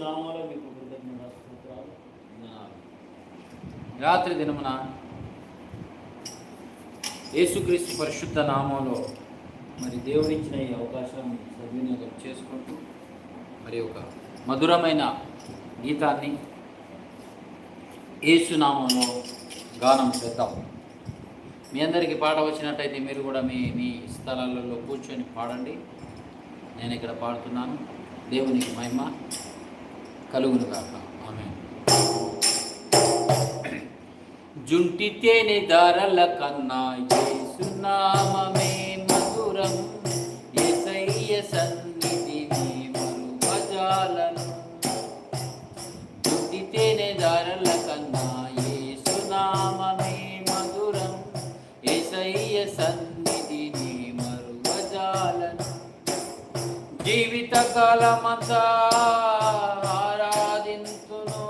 నామములో మీకు కృతజ్ఞతలు స్తోత్రాలు. రాత్రి దినమున యేసుక్రీస్తు పరిశుద్ధ నామంలో మరి దేవుడిచ్చిన ఈ అవకాశం సద్వినియోగం చేసుకుంటూ మరి ఒక మధురమైన గీతాన్ని యేసు నామంలో గానం చేద్దాం. మీ అందరికీ పాట వచ్చినట్టయితే మీరు కూడా మీ మీ స్థలాలలో కూర్చొని పాడండి. నేను ఇక్కడ పాడుతున్నాను. దేవునికి మహిమ కలుగునుగాక. ఆమేన్. జుంటి తేనె దారల కన్నా యేసు నామమే మధురం, యేసయ్య సన్నిధిని మరువజాలను. జుంటి తేనె దారల కన్నా యేసు నామమే మధురం, యేసయ్య సన్నిధిని మరువజాలను. జీవిత కాలమంతా ఆరాధింతును,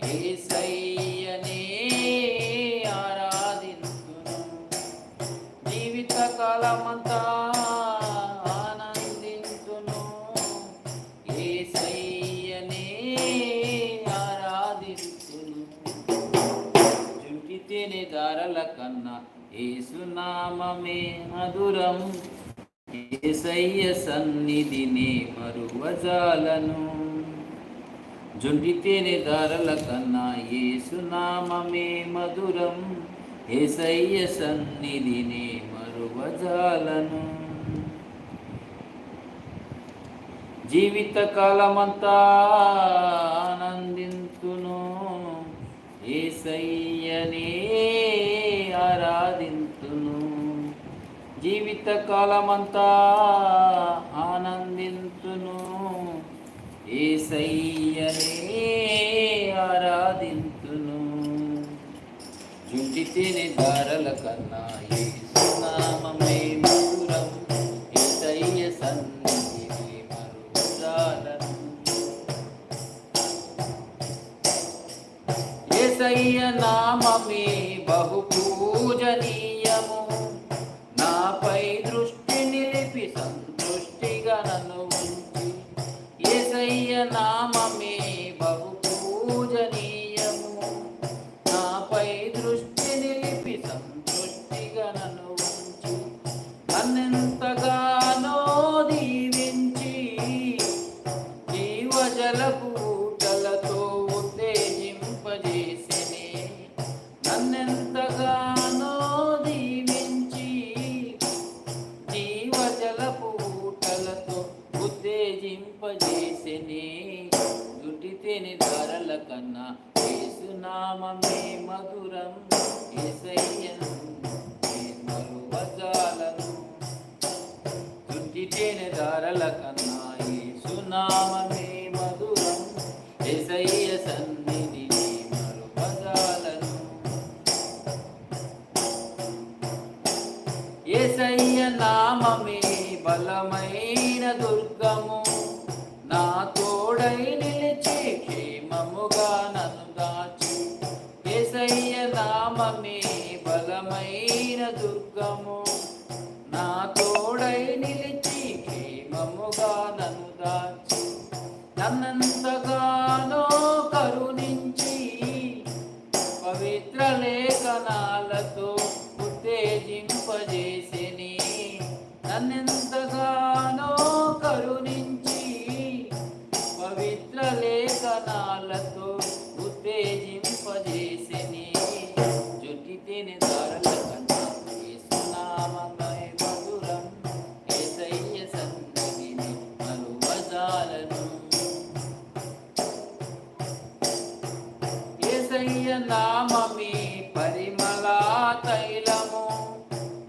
యేసయ్యనే ఆరాధింతును. జీవిత కాలమంతా ఆనందింతును, యేసయ్యనే ఆరాధింతును. జుంటి తేనె దారల కన్నా యేసు నామమే మధురం, యేసయ్య సన్నిధిని మరువజాలను. జుంటి తేనె దారల కన్నా యేసు నామమే మధురం, యేసయ్య సన్నిధిని మరువజాలను. జీవిత కాలమంతా ఆనందింతును, యేసయ్యనే ఆరాధింతును. జీవిత కాలమంతా ఆనందింతును, యేసయ్యనే ఆరాధింతును. జుంటి తేనె దారల కన్నా యేసు నామమే మధురం, యేసయ్య సన్నిధిని మరువజాలను. యేసయ్య నామమే బహు పూజనీయము, నాపై దృష్టి నిలిపి సంతృష్టిగా నన్ను ఉంచి. యేసయ్య నామమే బహు పూజనీయము, నాపై దృష్టి నిలిపి సంతృష్టిగా నన్ను ఉంచి. నన్నెంతగానో దీవించి జీవజలపు ఊటలతో ఉత్తేజింపజేసినే. నన్నెంతగానో దీవించి జీవజలపు ఊటలతో ఉత్తేజింపజేసినే. జుంటి తేనె దారల కన్నా యేసు నామమే మధురం, యేసయ్యను మరువజాలను. జుంటి తేనె దారల కన్నా యేసు నామమే మధురం, యేసయ్య సన్నిధిని మరువజాలను. యేసయ్య నామమే బలమైన దుర్గము, నా తోడై నిలిచి క్షేమముగా నన్ను దాచి. యేసయ్య నామమే బలమైన దుర్గము, నా తోడై నిలిచి క్షేమముగా నన్ను దాచి. నన్నెంతగానో కరుణించి పవిత్ర లేఖనాలతో ఉత్తేజింపజేసిని. నన్నెంతగానో కరుణించి పవిత్ర లేఖనాలతో ఉత్తేజింపజేసిని. జుంటి తేనె దారల కన్నా యేసు నామమే మధురం, యేసయ్య సన్నిధిని మరువజాలను. యేసయ్య నామమే పరిమళ తైలము,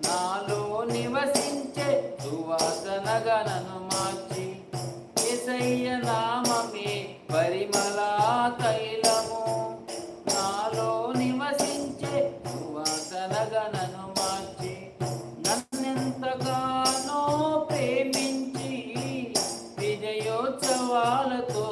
నాలో నివసించే సువాసనగా నన్ను మార్చి. యేసయ్య నామమే పరిమళ తైలము, నాలో నివసించే సువాసనగా నన్ను మార్చి. నన్నెంతగానో ప్రేమించి విజయోత్సవాలతో